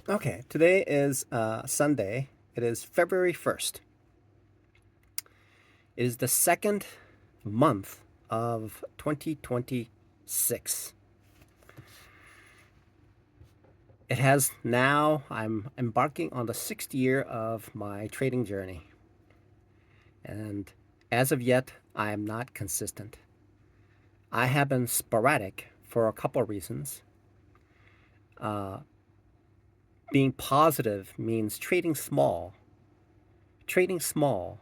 Okay, today is Sunday. It is February 1st. It is the second month of 2026. It has now, I'm embarking on the sixth year of my trading journey. And as of yet, I am not consistent. I have been sporadic for a couple of reasons. Uh, Being positive means trading small. Trading small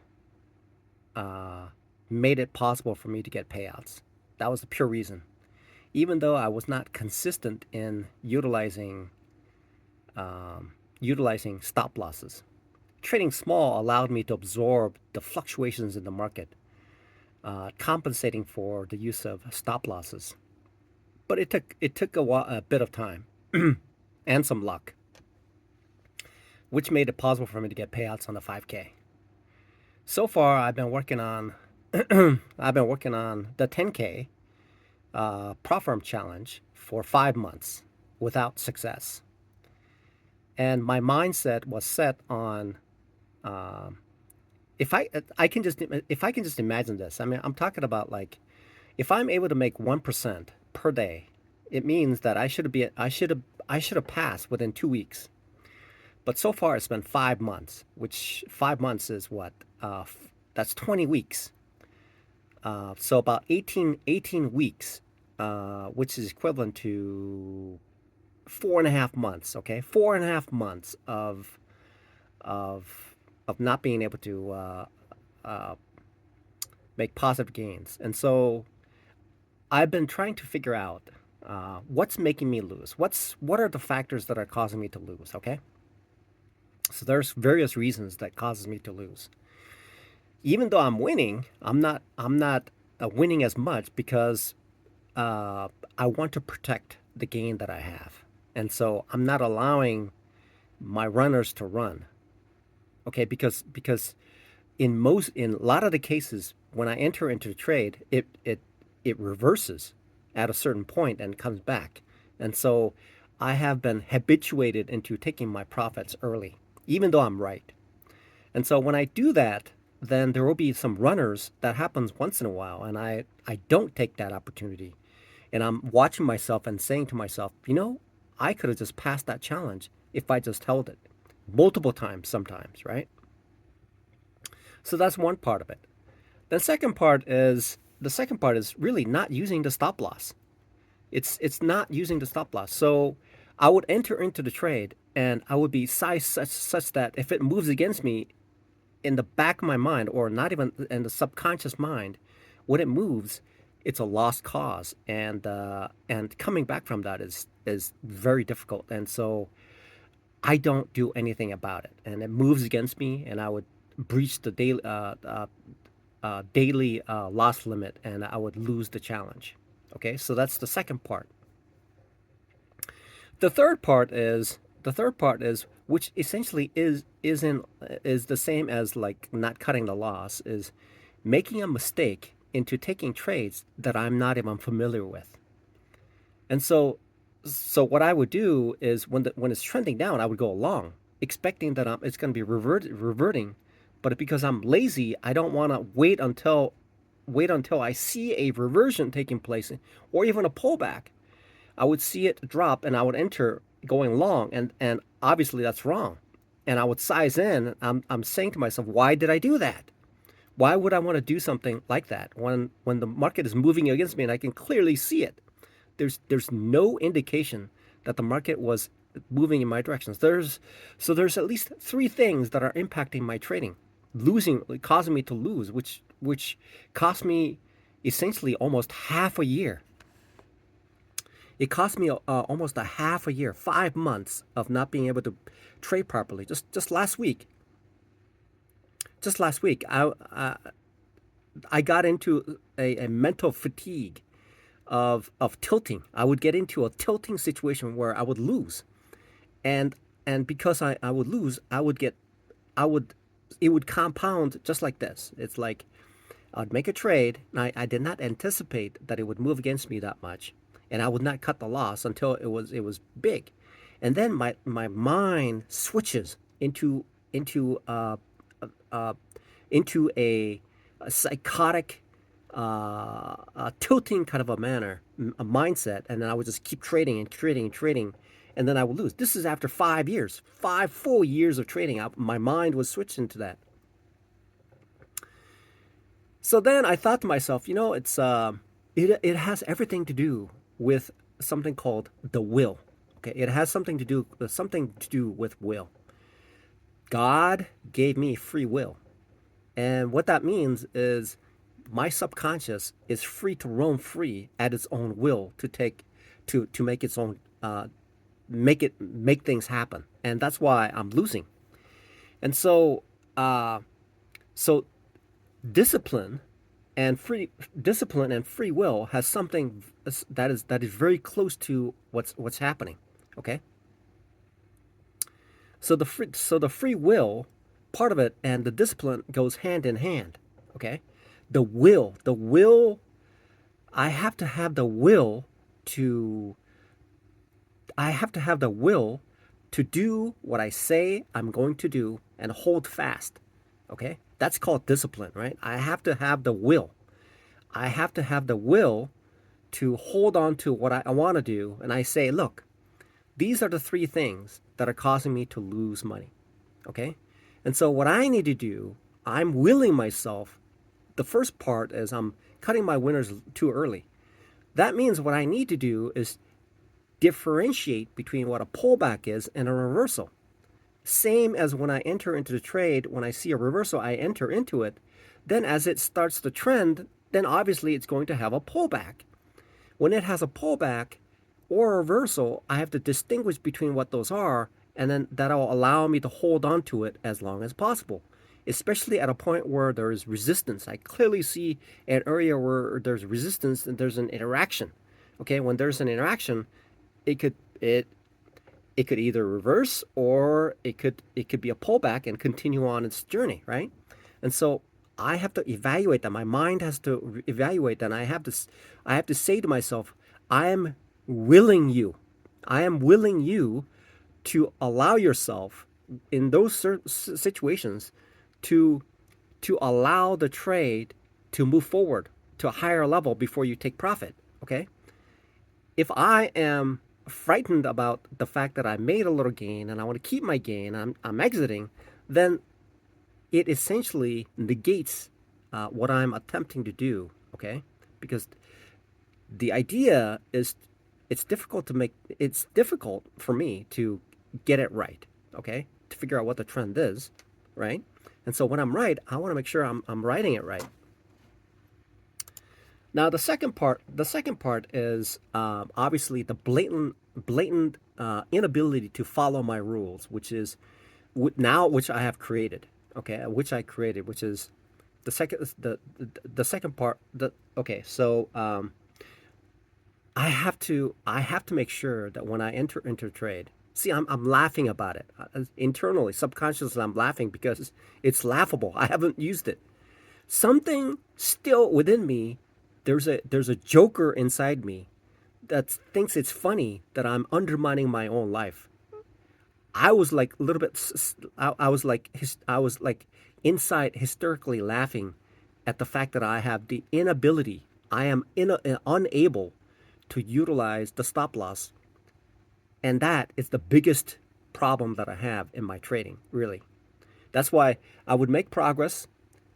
uh, made it possible for me to get payouts. That was the pure reason. Even though I was not consistent in utilizing stop losses, trading small allowed me to absorb the fluctuations in the market, compensating for the use of stop losses. But it took a bit of time and some luck, which made it possible for me to get payouts on the 5K. So far, I've been working on the 10K prop firm challenge for 5 months without success. And my mindset was set on um, if I can just imagine this. I mean, I'm talking about like if I'm able to make 1% per day, it means that I should have passed within 2 weeks. But so far it's been 5 months, which 5 months is what that's 20 weeks. So about 18 weeks, which is equivalent to 4.5 months. Okay, 4.5 months of not being able to uh, make positive gains. And so I've been trying to figure out what's making me lose. What are the factors that are causing me to lose? Okay, so there's various reasons that causes me to lose. Even though I'm winning, I'm not winning as much because I want to protect the gain that I have, and so I'm not allowing my runners to run. Okay, because in a lot of the cases when I enter into the trade, it reverses at a certain point and comes back, and so I have been habituated into taking my profits early, even though I'm right. And so when I do that, then there will be some runners that happens once in a while, and I don't take that opportunity, and I'm watching myself and saying to myself, I could have just passed that challenge if I just held it multiple times sometimes, right? So that's one part of it. The second part is really not using the stop loss. It's not using the stop loss. So I would enter into the trade and I would be sized such that if it moves against me in the back of my mind or not even in the subconscious mind, when it moves, it's a lost cause, and coming back from that is very difficult. And so I don't do anything about it, and it moves against me, and I would breach the daily loss limit, and I would lose the challenge. Okay, so that's the second part. The third part is which essentially is the same as like not cutting the loss, is making a mistake into taking trades that I'm not even familiar with. And so what I would do is when it's trending down, I would go along, expecting that it's going to be reverting. But because I'm lazy, I don't want to wait until I see a reversion taking place or even a pullback. I would see it drop and I would enter going long, and obviously that's wrong. And I would size in. I'm saying to myself, why did I do that? Why would I want to do something like that when the market is moving against me and I can clearly see it? There's no indication that the market was moving in my directions. There's at least three things that are impacting my trading, causing me to lose, which cost me essentially almost half a year. It cost me almost a half a year, 5 months of not being able to trade properly. Just last week, I got into a mental fatigue of tilting. I would get into a tilting situation where I would lose, and because I would lose, I would it would compound just like this. It's like I'd make a trade, and I did not anticipate that it would move against me that much, and I would not cut the loss until it was big, and then my mind switches into uh, into a psychotic, tilting kind of a manner, a mindset, and then I would just keep trading and trading and trading, and then I would lose. This is after 5 years, 5 full years of trading. My mind was switched into that. So then I thought to myself, it has everything to do with something called the will. Okay, it has something to do with will. God gave me free will. And what that means is my subconscious is free to roam free at its own will to make its own make things happen. And that's why I'm losing. And uh so discipline discipline and free will has something that is very close to what's happening. Okay? So the free will part of it and the discipline goes hand in hand. Okay? The will I have to have the will to I have to have the will to do what I say I'm going to do and hold fast. Okay? That's called discipline, right? I have to have the will. I have to have the will to hold on to what I want to do. And I say, look, these are the three things that are causing me to lose money. Okay? And so what I need to do, I'm willing myself. The first part is I'm cutting my winners too early. That means what I need to do is differentiate between what a pullback is and a reversal. Same as when I enter into the trade, when I see a reversal, I enter into it. Then as it starts the trend, then obviously it's going to have a pullback. When it has a pullback or a reversal, I have to distinguish between what those are, and then that'll allow me to hold on to it as long as possible, especially at a point where there is resistance. I clearly see an area where there's resistance and there's an interaction. Okay, when there's an interaction, it could it it could either reverse or it could be a pullback and continue on its journey, right? And so I have to evaluate that. My mind has to evaluate that. And I have to say to myself, I am willing you. I am willing you to allow yourself in those situations to to allow the trade to move forward to a higher level before you take profit. Okay? If I am frightened about the fact that I made a little gain and I want to keep my gain, I'm exiting, then it essentially negates what I'm attempting to do. Okay? Because the idea is it's difficult for me to get it right. Okay? To figure out what the trend is, right? And so when I'm right, I want to make sure I'm writing it right. Now the second part is obviously the blatant inability to follow my rules, which is which I have created. Okay, which I created, which is the second part. Okay, so I have to make sure that when I enter into trade. See, I'm laughing about it internally, subconsciously. I'm laughing because it's laughable. I haven't used it. Something still within me, there's a joker inside me that thinks it's funny that I'm undermining my own life. I was like a little bit. I was like inside hysterically laughing at the fact that I have the inability. I am unable to utilize the stop loss, and that is the biggest problem that I have in my trading. Really, that's why I would make progress,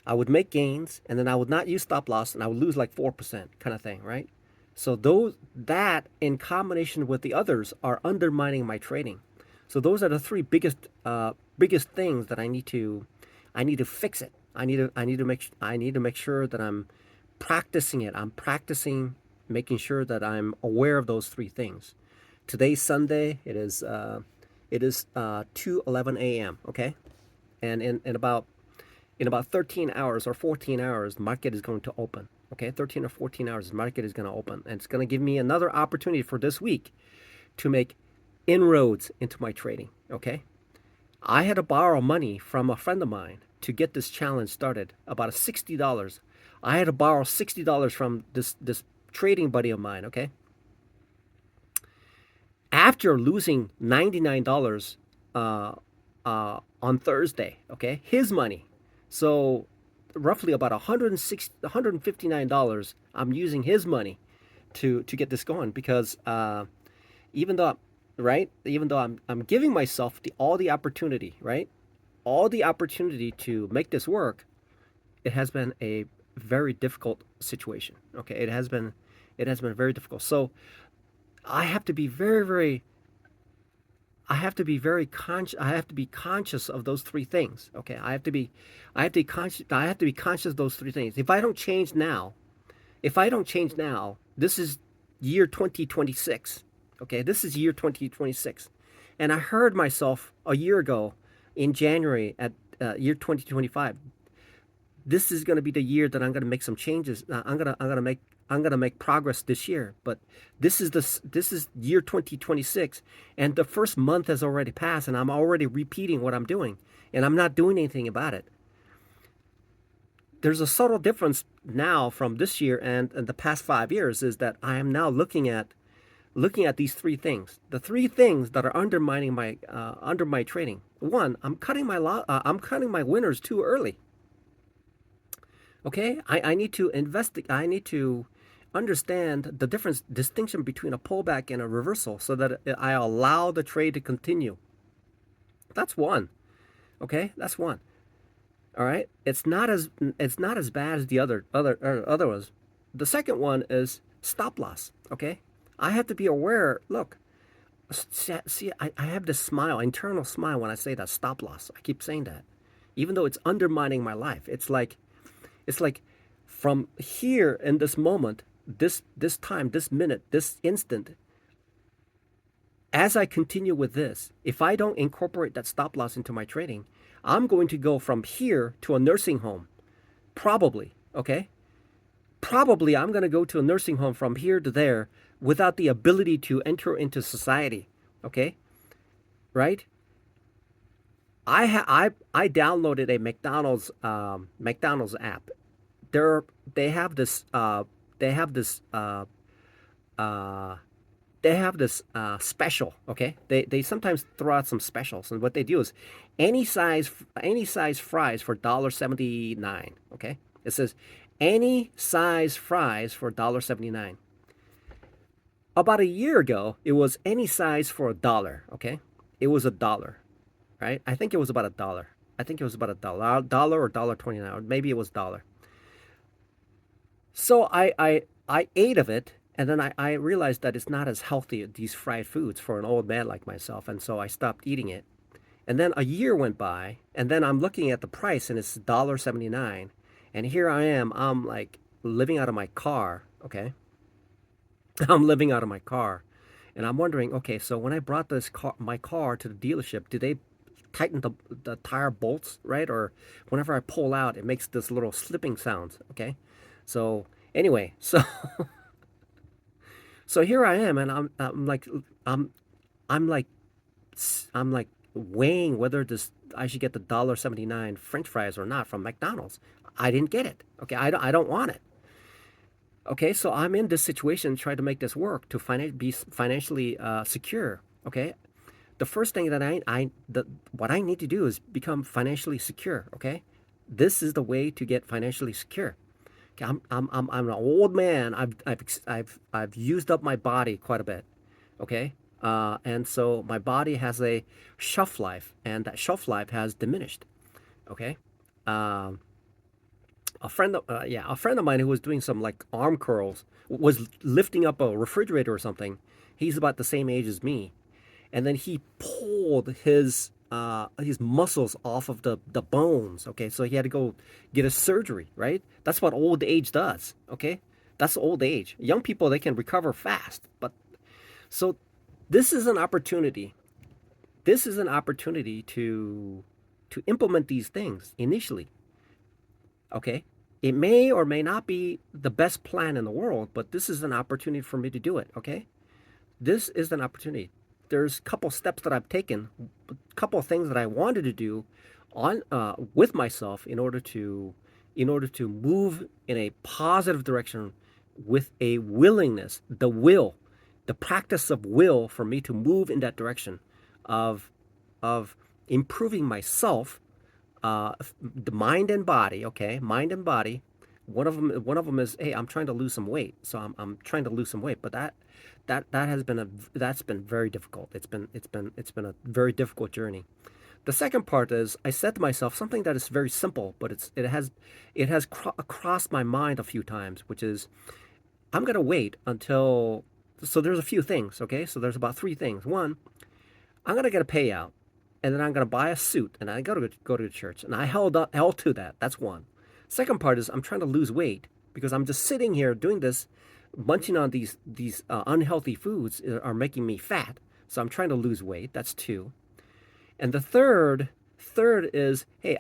I would make gains, and then I would not use stop loss, and I would lose like 4% kind of thing, right? So those that in combination with the others are undermining my trading. So those are the three biggest things that I need to fix it. I need to make sure that I'm practicing it. I'm practicing making sure that I'm aware of those three things. Today's Sunday. It is 2:11 a.m. Okay, and in about 13 hours or 14 hours, the market is going to open. Okay, 13 or 14 hours, the market is going to open, and it's going to give me another opportunity for this week to make inroads into my trading. Okay, I had to borrow money from a friend of mine to get this challenge started. About $60. I had to borrow $60 from this trading buddy of mine. Okay, after losing $99 on Thursday, okay, his money. So roughly about $159 I'm using his money to get this going because even though even though I'm giving myself all the opportunity, right? All the opportunity to make this work, it has been a very difficult situation. Okay, it has been very difficult. So I have to be very I have to be very conscious. I have to be conscious of those three things. Okay, I have to be conscious. I have to be conscious of those three things. If I don't change now, this is year 2026. Okay, this is year 2026, and I heard myself a year ago in January at year 2025. This is going to be the year that I'm going to make some changes. I'm gonna make progress this year. But this is year 2026, and the first month has already passed, and I'm already repeating what I'm doing, and I'm not doing anything about it. There's a subtle difference now from this year and the past 5 years is that I am now looking at these three things. The three things that are undermining my under my trading. One, I'm cutting my winners too early. Okay, I need to investigate. I need to understand the distinction between a pullback and a reversal, so that I allow the trade to continue. That's one. Okay, that's one. All right, it's not as bad as the other ones. The second one is stop loss. Okay, I have to be aware. Look, see, I have this internal smile when I say that stop loss. I keep saying that, even though it's undermining my life. It's like from here in this moment, this time, this minute, this instant, as I continue with this, if I don't incorporate that stop loss into my trading, I'm going to go from here to a nursing home. Probably, okay? Probably I'm going to go to a nursing home from here to there without the ability to enter into society, okay? Right? I downloaded a McDonald's app. They have this they have this uh, they have this special. Okay, they sometimes throw out some specials, and what they do is any size fries for $1.79. Okay, it says any size fries for $1.79. About a year ago, it was any size for $1. Okay, it was $1, right? I think it was about $1. I think it was about $1, or $1.29, or maybe it was $1. So I ate of it, and then I realized that it's not as healthy, these fried foods, for an old man like myself, and so I stopped eating it. And then a year went by, and then I'm looking at the price, and it's $1.79. And here I am, I'm like living out of my car, okay? I'm living out of my car. And I'm wondering, okay, so when I brought my car to the dealership, did they tighten the tire bolts, right? Or whenever I pull out, it makes this little slipping sound, okay? So anyway, so here I am, and I'm I'm like I'm like weighing whether this I should get the $1.79 French fries or not from McDonald's. I didn't get it. Okay, I don't want it. Okay, so I'm in this situation trying to make this work to be financially secure. Okay, the first thing that what I need to do is become financially secure. Okay, this is the way to get financially secure. Okay, I'm an old man. I've used up my body quite a bit. Okay, and so my body has a shelf life, and that shelf life has diminished. Okay, um, a friend of mine who was doing some like arm curls was lifting up a refrigerator or something. He's about the same age as me, and then he pulled his muscles off of the bones. Okay, so he had to go get a surgery. Right, that's what old age does. Okay, that's old age. Young people, they can recover fast, but so this is an opportunity. This is an opportunity to implement these things initially. Okay, it may or may not be the best plan in the world, but this is an opportunity for me to do it. Okay, this is an opportunity. There's a couple steps that I've taken, a couple of things that I wanted to do on with myself in order to move in a positive direction with a willingness, the will. the practice of will for me to move in that direction of of improving myself, the mind and body. Okay, mind and body. One of them is, hey, I'm trying to lose some weight, so I'm trying to lose some weight. But that has been that's been very difficult. It's been a very difficult journey. The second part is I said to myself something that is very simple, but it has crossed my mind a few times, which is I'm gonna wait until. So there's a few things, okay? So there's about three things. One, I'm gonna get a payout, and then I'm gonna buy a suit, and I go to church, and I held to that. That's one. Second part is I'm trying to lose weight because I'm just sitting here doing this, munching on these unhealthy foods are making me fat. So I'm trying to lose weight. That's two. And the third is, hey,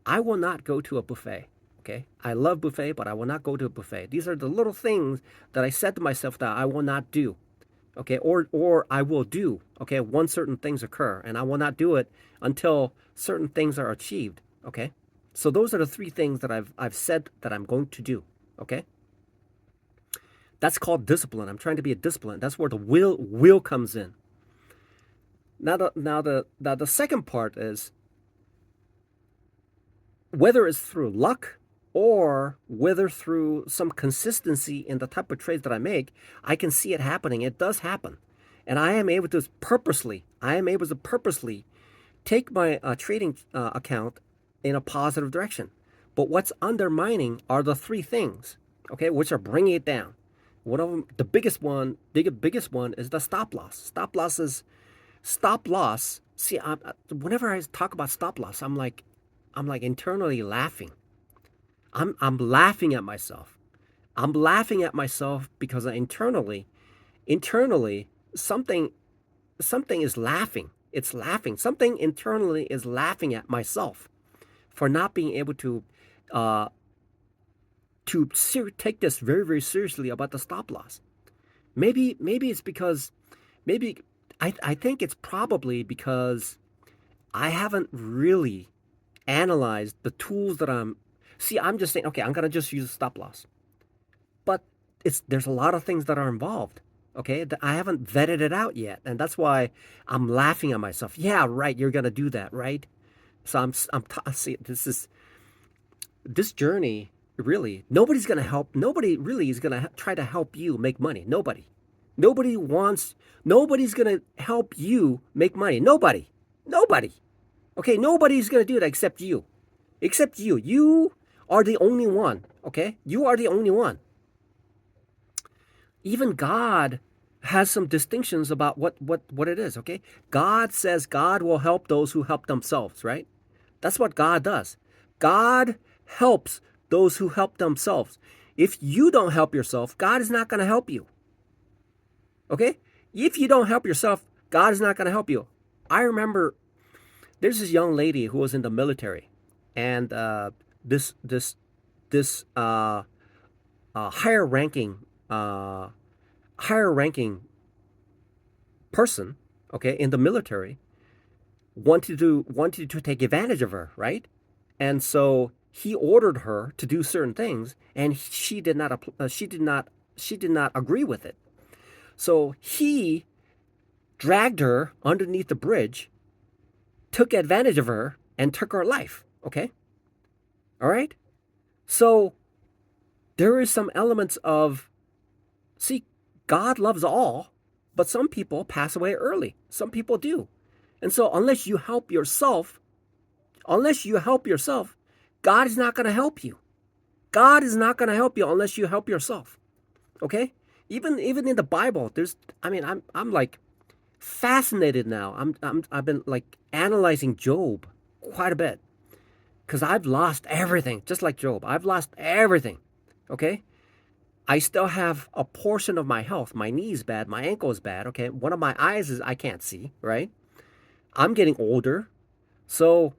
I will not go to a buffet. Okay, I love buffet, but I will not go to a buffet. These are the little things that I said to myself that I will not do. Okay, or I will do. Okay, once certain things occur, and I will not do it until certain things are achieved. Okay, so those are the three things that I've said that I'm going to do. Okay, that's called discipline. I'm trying to be a discipline. That's where the will comes in. Now the second part is whether it's through luck or whether through some consistency in the type of trades that I make, I can see it happening. It does happen. And I am able to purposely take my trading account in a positive direction. But what's undermining are the three things, okay, which are bringing it down. One of them, biggest one is the stop loss. Stop loss. See, whenever I talk about stop loss, I'm like internally laughing. I'm laughing at myself. I'm laughing at myself because internally something is laughing. It's laughing. Something internally is laughing at myself for not being able uh, take this very, very seriously about the stop loss. Maybe it's because maybe I think it's probably because I haven't really analyzed the tools that I'm just saying, okay, I'm gonna just use a stop loss. But there's a lot of things that are involved. Okay, I haven't vetted it out yet, and that's why I'm laughing at myself. Yeah, right. You're gonna do that, right? So see, this journey. Really, nobody's gonna help. Nobody really is gonna try to help you make money. Nobody. Nobody wants. Nobody's gonna help you make money. Nobody. Nobody. Okay, nobody's gonna do that except you. Except you. You are the only one. Okay, you are the only one. Even God has some distinctions about what it is. Okay, God says God will help those who help themselves. Right? That's what God does. God helps those who help themselves. If you don't help yourself, God is not going to help you. Okay? If you don't help yourself, God is not going to help you. I remember there's this young lady who was in the military, and this higher ranking person, okay, in the military wanted to take advantage of her, right? And so he ordered her to do certain things, and she did not agree with it. So he dragged her underneath the bridge, took advantage of her, and took her life. Okay, all right. So there is some elements of, see, God loves all, but some people pass away early. Some people do, and so unless you help yourself, God is not going to help you. God is not going to help you unless you help yourself. Okay? Even in the Bible, I'm like fascinated now. I've been like analyzing Job quite a bit because I've lost everything, just like Job. I've lost everything. Okay? I still have a portion of my health. My knee is bad, my ankle is bad. Okay? One of my eyes is I can't see, right? I'm getting older. So,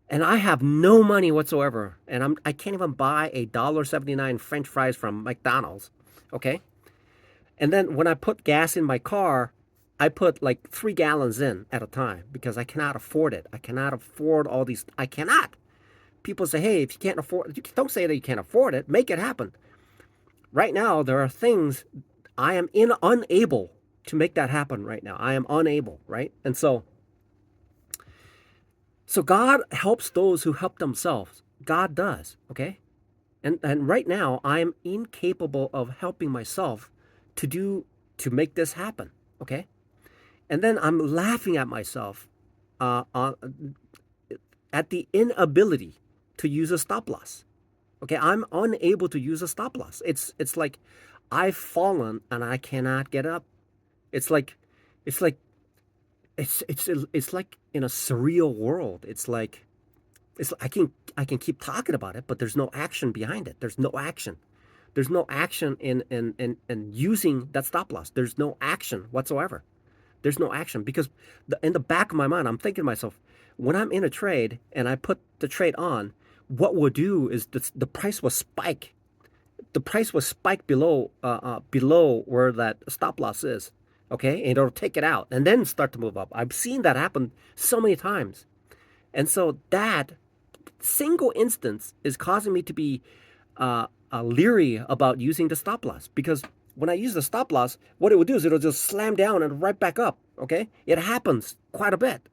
and I have no money whatsoever, and I can't even buy a $1.79 French fries from McDonald's. Okay? And then when I put gas in my car, I put like 3 gallons in at a time because I cannot afford it. I cannot afford all these. I cannot. People say, hey, if you can't afford it, don't say that you can't afford it. Make it happen. Right now, there are things I am unable to make that happen right now. I am unable, right? And so God helps those who help themselves. God does, okay? And right now I'm incapable of helping myself to do to make this happen, okay? And then I'm laughing at myself on at the inability to use a stop loss. Okay, I'm unable to use a stop loss. It's like I've fallen and I cannot get up. It's like it's like it's like in a surreal world. It's I can keep talking about it, but there's no action behind it. There's no action. There's no action in using that stop loss. There's no action whatsoever. There's no action because in the back of my mind, I'm thinking to myself, when I'm in a trade and I put the trade on, what we'll do is the price will spike. The price will spike below where that stop loss is. Okay, and it'll take it out and then start to move up. I've seen that happen so many times, and so that single instance is causing me to be leery about using the stop loss because when I use the stop loss, what it will do is it'll just slam down and right back up. Okay, it happens quite a bit,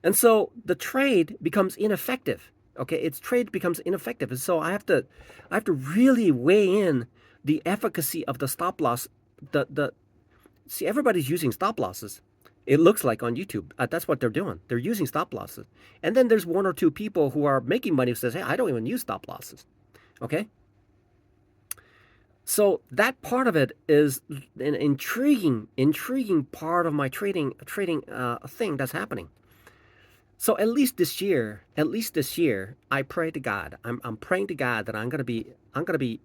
and so the trade becomes ineffective. Okay, its trade becomes ineffective, and so I have to really weigh in the efficacy of the stop loss. The See, everybody's using stop losses. It looks like on YouTube. That's what they're doing. They're using stop losses. And then there's one or two people who are making money who says, hey, I don't even use stop losses. Okay? So that part of it is an intriguing part of my trading thing that's happening. So at least this year, I pray to God. I'm praying to God that I'm gonna be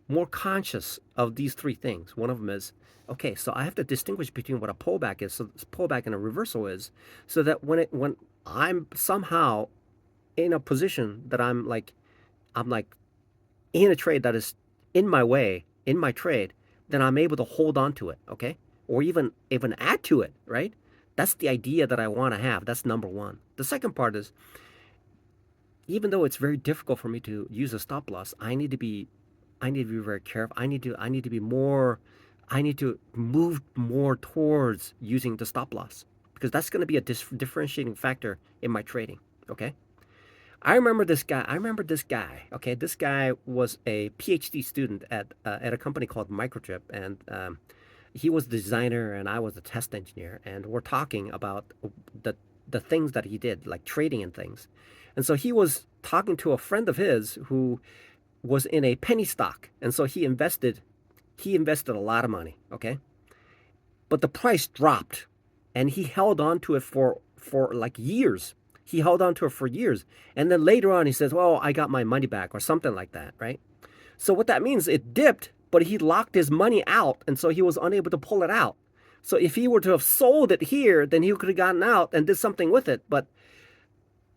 more conscious of these three things. One of them is, okay, so I have to distinguish between what a pullback is, so pullback and a reversal is, so that when I'm somehow in a position that I'm like in a trade that is in my way, in my trade, then I'm able to hold on to it, okay? Or even add to it, right? That's the idea that I want to have. That's number one. The second part is, even though it's very difficult for me to use a stop loss, I need to be very careful. I need to be more I need to move more towards using the stop loss because that's going to be a differentiating factor in my trading, okay? I remember this guy. Okay, this guy was a PhD student at a company called Microchip, and he was the designer, and I was the test engineer, and we're talking about the the things that he did, like trading and things. And so he was talking to a friend of his who was in a penny stock, and so he invested a lot of money. Okay, but the price dropped, and he held on to it for like years. He held on to it for years. And then later on, he says, well, I got my money back or something like that, right? So what that means, it dipped, but he locked his money out. And so he was unable to pull it out. So if he were to have sold it here, then he could have gotten out and did something with it. But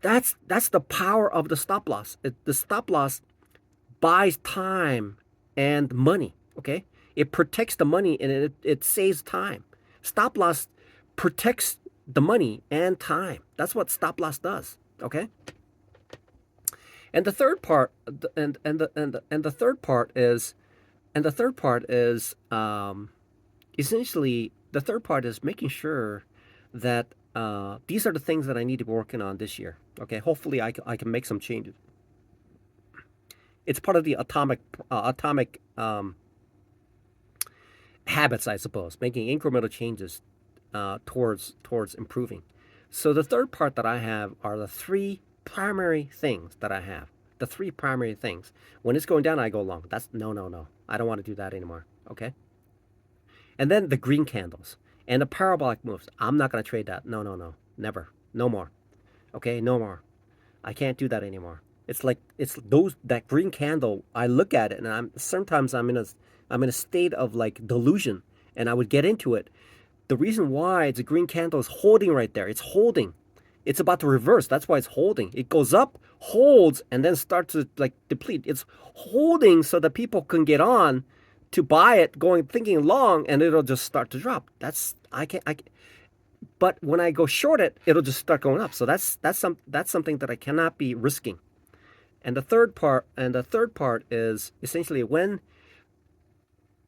that's the power of the stop loss. The stop loss buys time and money, okay? It protects the money and it saves time. Stop loss protects the money and time. That's what stop loss does, okay? And the third part, and the third part is essentially the third part is making sure that these are the things that I need to be working on this year. Okay, hopefully I can make some changes. It's part of the atomic habits, I suppose, making incremental changes towards improving. So the third part that I have are the three primary things that I have. The three primary things. When it's going down, I go long. That's no, no, no. I don't want to do that anymore. Okay. And then the green candles and the parabolic moves. I'm not going to trade that. No, no, no. Never. No more. Okay. No more. I can't do that anymore. It's like it's those that green candle. I look at it and I'm in a state of like delusion, and I would get into it. The reason why it's a green candle is holding right there. It's holding. It's about to reverse. That's why it's holding. It goes up, holds, and then starts to like deplete. It's holding so that people can get on to buy it, going thinking long, and it'll just start to drop. That's I can I. But when I go short it, it'll just start going up. So that's something that I cannot be risking. And the third part is essentially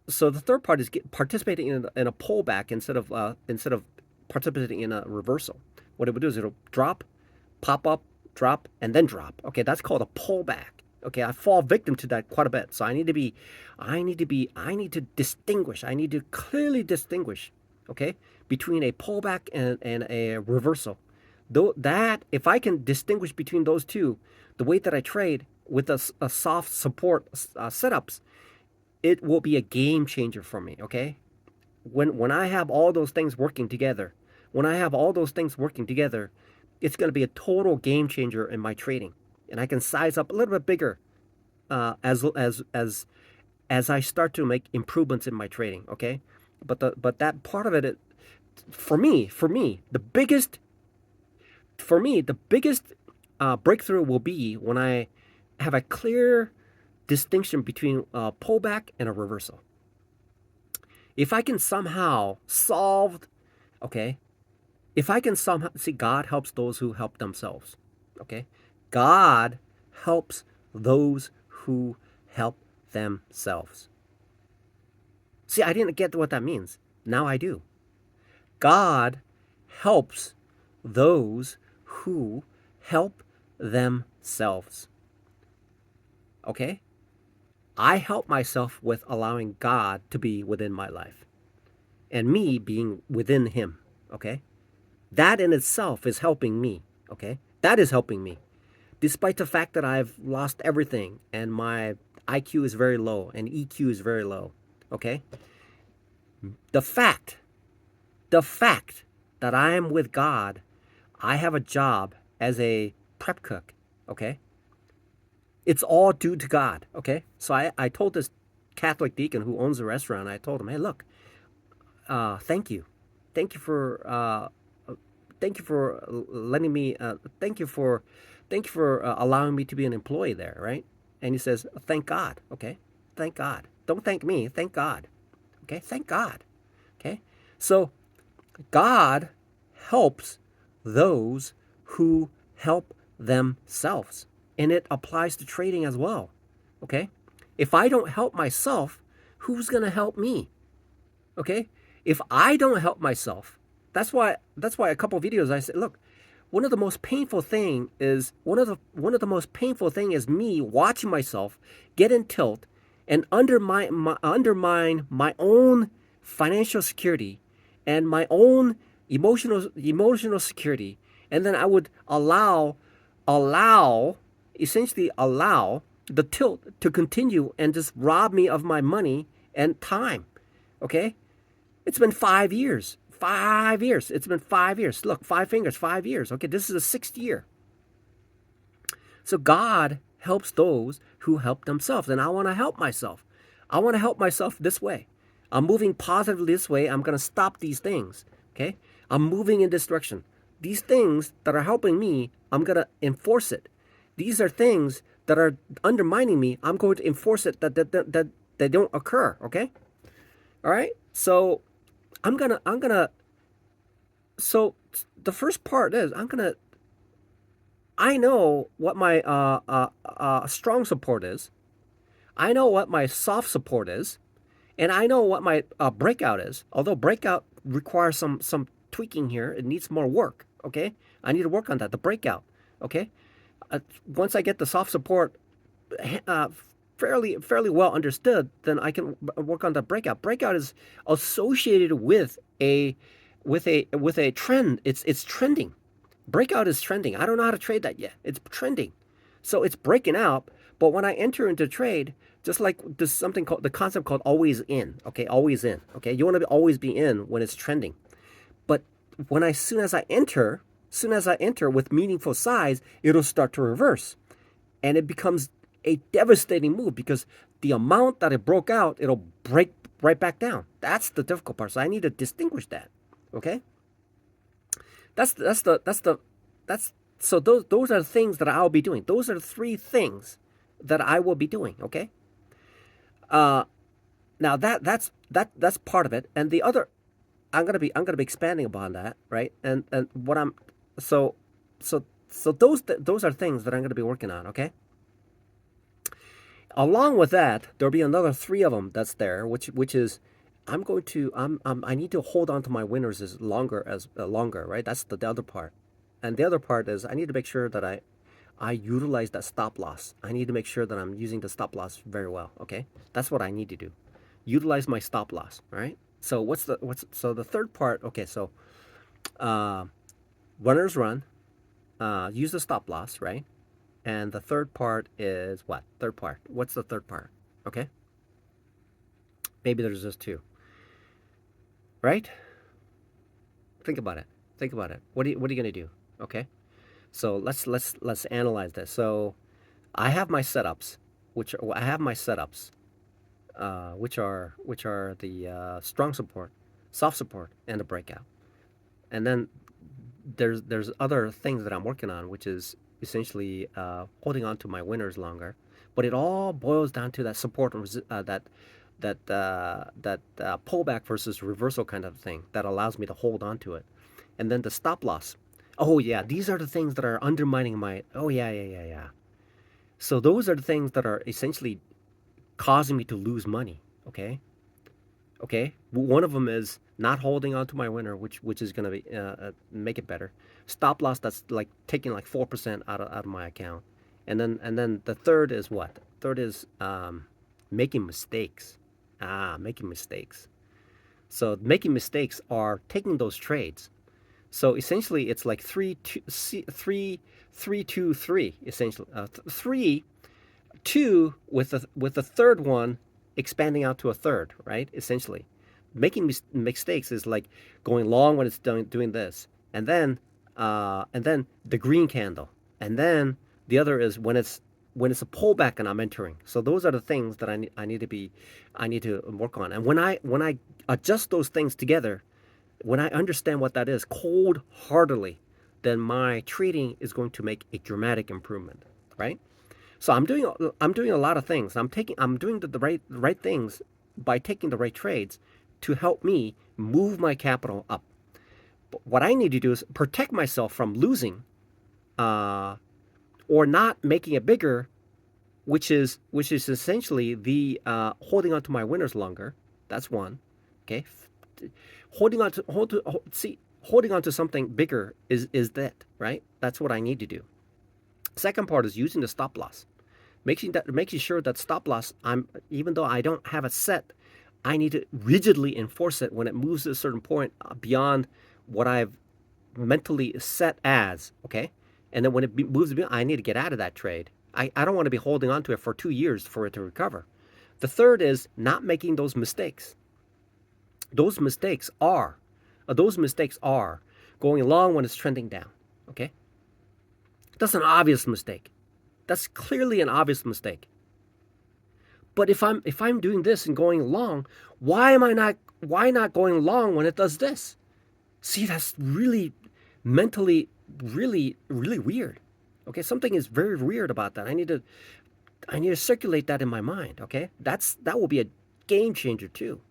So the third part is participating in a pullback instead of participating in a reversal. What it would do is it'll drop, pop up, drop, and then drop. Okay, that's called a pullback. Okay, I fall victim to that quite a bit. So I need to distinguish. I need to clearly distinguish, okay, between a pullback and a reversal. Though that, if I can distinguish between those two, the way that I trade with a soft support setups, it will be a game changer for me. Okay, when I have all those things working together, when I have all those things working together, it's going to be a total game changer in my trading, and I can size up a little bit bigger as I start to make improvements in my trading. Okay, but that part of it, for me the biggest breakthrough will be when I have a clear distinction between a pullback and a reversal. If I can somehow solve, okay, if I can somehow see, God helps those who help themselves. Okay, God helps those who help themselves. See, I didn't get what that means. Now I do. God helps those who help themselves. Okay? I help myself with allowing God to be within my life and me being within Him. Okay? That in itself is helping me. Okay? That is helping me. Despite the fact that I've lost everything and my IQ is very low and EQ is very low. Okay? The fact, the fact that I am with God, I have a job as a prep cook. Okay? It's all due to God. Okay? So I told this Catholic deacon who owns the restaurant, I told him, hey, look, thank you. Thank you for thank you for letting me thank you for allowing me to be an employee there, right? And he says, thank God. Okay, thank God. Don't thank me, thank God. Okay, thank God. Okay, so God helps those who help themselves, and it applies to trading as well. Okay, if I don't help myself, who's going to help me? Okay, if I don't help myself, that's why a couple of videos I said, look, one of the most painful thing is me watching myself get in tilt and undermine my own financial security and my own emotional security, and then I would allow essentially allow the tilt to continue and just rob me of my money and time. Okay, it's been 5 years. 5 years. It's been 5 years. Look, five fingers, 5 years. Okay, this is the sixth year. So God helps those who help themselves. And I want to help myself. I want to help myself this way. I'm moving positively this way. I'm going to stop these things. Okay? I'm moving in this direction. These things that are helping me, I'm going to enforce it. These are things that are undermining me. I'm going to enforce it that they don't occur. Okay? All right? So I'm gonna so the first part is I know what my strong support is. I know what my soft support is, and I know what my breakout is. Although breakout requires some tweaking here, it needs more work. Okay, I need to work on that. The breakout. Okay, once I get the soft support uh, fairly well understood, then I can work on the breakout. Breakout is associated with a trend. It's trending. Breakout is trending. I don't know how to trade that yet. It's trending, so it's breaking out. But when I enter into trade, just like there's something called the concept called always in. Okay, always in. Okay, you want to always be in when it's trending. But when I soon as I enter with meaningful size, it'll start to reverse, and it becomes a devastating move because the amount that it broke out, it'll break right back down. That's the difficult part. So I need to distinguish that. Okay. That's so those are the things that I'll be doing. Those are the three things that I will be doing. Okay. Uh, Now that's part of it, and the other, I'm gonna be expanding upon that, right? And what I'm so so so those are things that I'm gonna be working on. Okay. Along with that, there'll be another three of them that's there, which is I need to hold on to my winners as longer, right? That's the other part. And the other part is I need to make sure that I utilize that stop loss. I need to make sure that I'm using the stop loss very well. Okay, that's what I need to do. Utilize my stop loss. All right. So so the third part? Okay, so uh, runners run. Use the stop loss, right? And the third part is what? Third part. What's the third part? Okay. Maybe there's just two, right? Think about it. Think about it. What are you gonna do? Okay. So let's analyze this. So I have my setups, which are the strong support, soft support, and the breakout. And then there's other things that I'm working on, which is essentially holding on to my winners longer. But it all boils down to that support that pullback versus reversal kind of thing that allows me to hold on to it. And then the stop loss. Oh yeah, these are the things that are undermining my. Oh yeah. So those are the things that are essentially causing me to lose money. Okay. One of them is not holding on to my winner, which is going to be make it better. Stop loss, that's like taking like 4% out of my account, and then the third is what? Third is making mistakes. Making mistakes. So making mistakes are taking those trades. So essentially, it's like three, two, three. Essentially, three, two with the third one expanding out to a third, right? Essentially, making mistakes is like going long when it's doing this, and then the green candle, and then the other is when it's a pullback and I'm entering. So those are the things that I need to work on. And when I adjust those things together, when I understand what that is cold heartedly, then my trading is going to make a dramatic improvement, right? So I'm doing a lot of things. I'm doing the right things by taking the right trades to help me move my capital up. But what I need to do is protect myself from losing uh, or not making it bigger, which is essentially the holding on to my winners longer. That's one. Okay, holding on to something bigger is that right? That's what I need to do. Second part is using the stop loss, making sure that stop loss, I'm even though I don't have it set, I need to rigidly enforce it when it moves to a certain point beyond what I've mentally set as, okay? And then when it moves beyond, I need to get out of that trade. I don't want to be holding on to it for 2 years for it to recover. The third is not making those mistakes. Those mistakes are, those mistakes are going along when it's trending down, okay? That's an obvious mistake. That's clearly an obvious mistake. But if I'm doing this and going long, why not going long when it does this? See, that's really mentally really weird. Okay, something is very weird about that. I need to circulate that in my mind, okay? That will be a game changer too.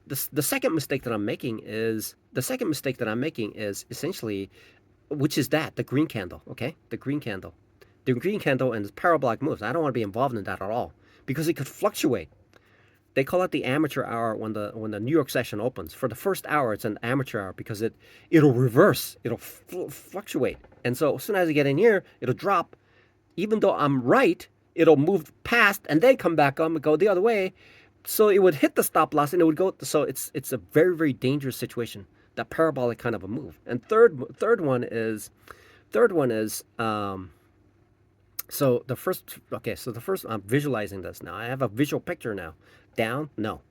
The second mistake that I'm making is essentially, which is the green candle, okay? The green candle. The green candle and parabolic moves. I don't want to be involved in that at all because it could fluctuate. They call it the amateur hour when the New York session opens. For the first hour, it's an amateur hour because it'll reverse, it'll fluctuate, and so as soon as I get in here, it'll drop. Even though I'm right, it'll move past and then come back up and go the other way. So it would hit the stop loss and it would go. So it's a very dangerous situation. That parabolic kind of a move. And third one is so the first, okay, so the first, I'm visualizing this now. I have a visual picture now. Down, no.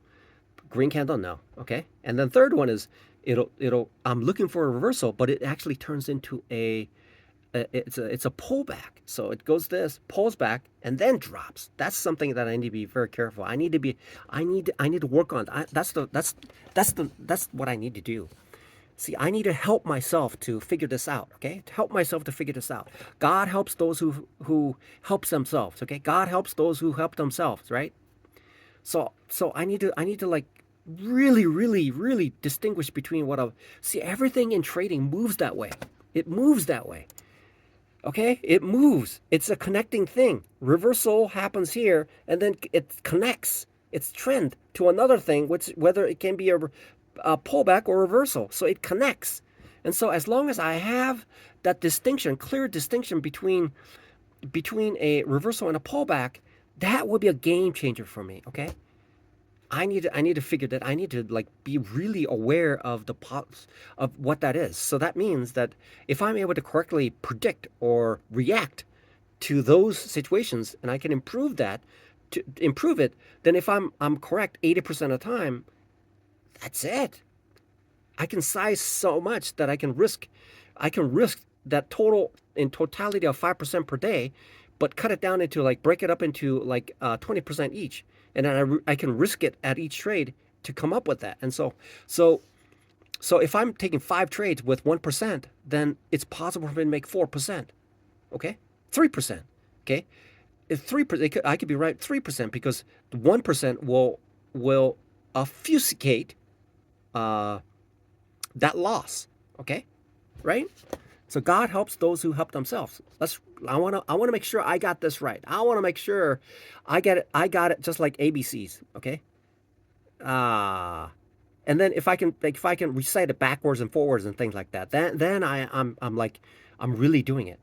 Green candle, no. Okay. And then third one is I'm looking for a reversal, but it actually turns into it's a pullback. So it goes this, pulls back, and then drops. That's something that I need to be very careful. I need to work on. That's what I need to do. See, I need to help myself to figure this out, okay? To help myself to figure this out. God helps those who helps themselves, okay? God helps those who help themselves, right? So I need to like really distinguish between see, everything in trading moves that way. It moves that way. Okay, it moves. It's a connecting thing. Reversal happens here, and then it connects its trend to another thing, which whether it can be a pullback or reversal. So it connects, and so as long as I have that distinction, clear distinction between a reversal and a pullback, that would be a game changer for me. Okay, I need to figure that I need to like be really aware of the parts of what that is. So that means that if I'm able to correctly predict or react to those situations and I can improve that to improve it, then if I'm correct 80% of the time, that's it. I can size so much that I can risk that total in totality of 5% per day, but cut it down into like break it up into like 20% each, and then I can risk it at each trade to come up with that. And so so if I'm taking 5 trades with 1%, then it's possible for me to make 4%. Okay, 3%. Okay, if 3%, I could be right 3% because 1% will obfuscate uh, that loss. Okay, right? So God helps those who help themselves. I want to make sure I got this right. I want to make sure I got it just like ABCs, okay? Ah. And then if I can recite it backwards and forwards and things like that, then I'm like I'm really doing it.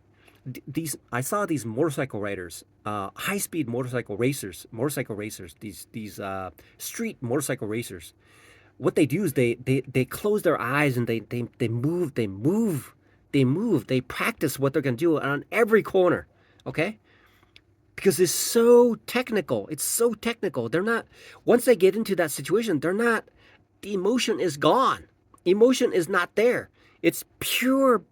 These I saw these motorcycle riders, high speed motorcycle racers, these street motorcycle racers. What they do is they close their eyes and they practice what they're gonna do on every corner, okay? Because it's so technical. They're not once they get into that situation, they're not the emotion is gone. Emotion is not there. It's pure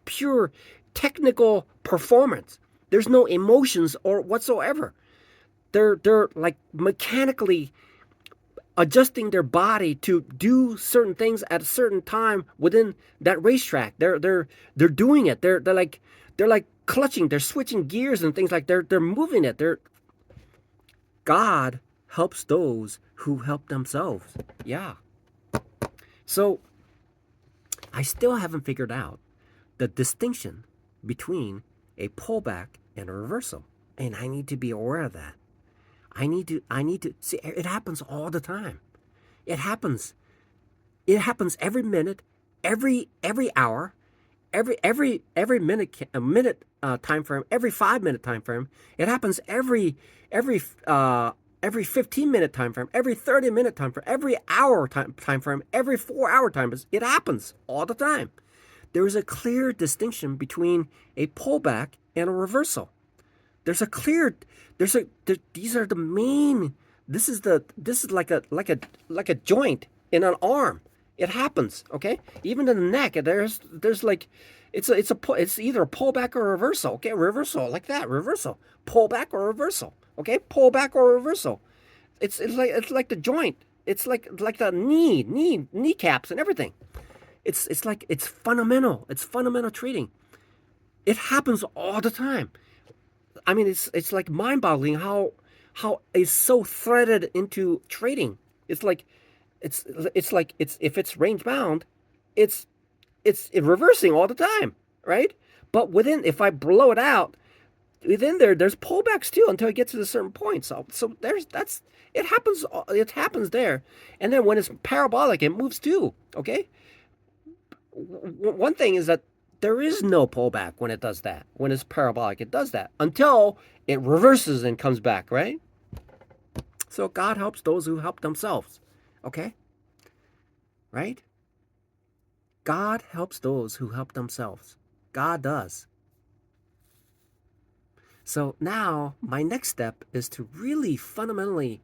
technical performance. There's no emotions or whatsoever. They're like mechanically adjusting their body to do certain things at a certain time within that racetrack. They're doing it. They're like clutching. They're switching gears and things like they're moving it. They're God helps those who help themselves. Yeah. So I still haven't figured out the distinction between a pullback and a reversal, and I need to be aware of that. I need to see it happens all the time. It happens It happens every minute, every hour, every minute time frame, every 5 minute time frame. It happens every 15 minute time frame, every 30 minute time frame, every hour time frame, every 4 hour time frame. It happens all the time. There is a clear distinction between a pullback and a reversal. There's a clear there's a there, these are the main this is like a joint in an arm. It happens, okay? Even in the neck, there's like it's either a pullback or a reversal, okay? Reversal like that, reversal, pullback or reversal, okay? Pullback or reversal. It's like the joint. It's like the kneecaps and everything. It's like it's fundamental. It's fundamental trading. It happens all the time. I mean, it's like mind-boggling how it's so threaded into trading. It's like it's if it's range bound, it's it's reversing all the time, right? But within if I blow it out within there's pullbacks too until it gets to a certain point. So there's that's it happens there, and then when it's parabolic, it moves too. Okay, one thing is that there is no pullback when it does that. When it's parabolic, it does that until it reverses and comes back, right? So God helps those who help themselves. Okay? Right? God helps those who help themselves. God does. So now my next step is to really fundamentally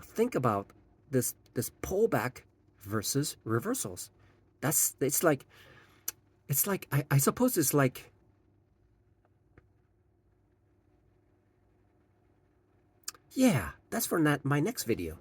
think about this pullback versus reversals. That's it's like I suppose it's like yeah, that's for my next video.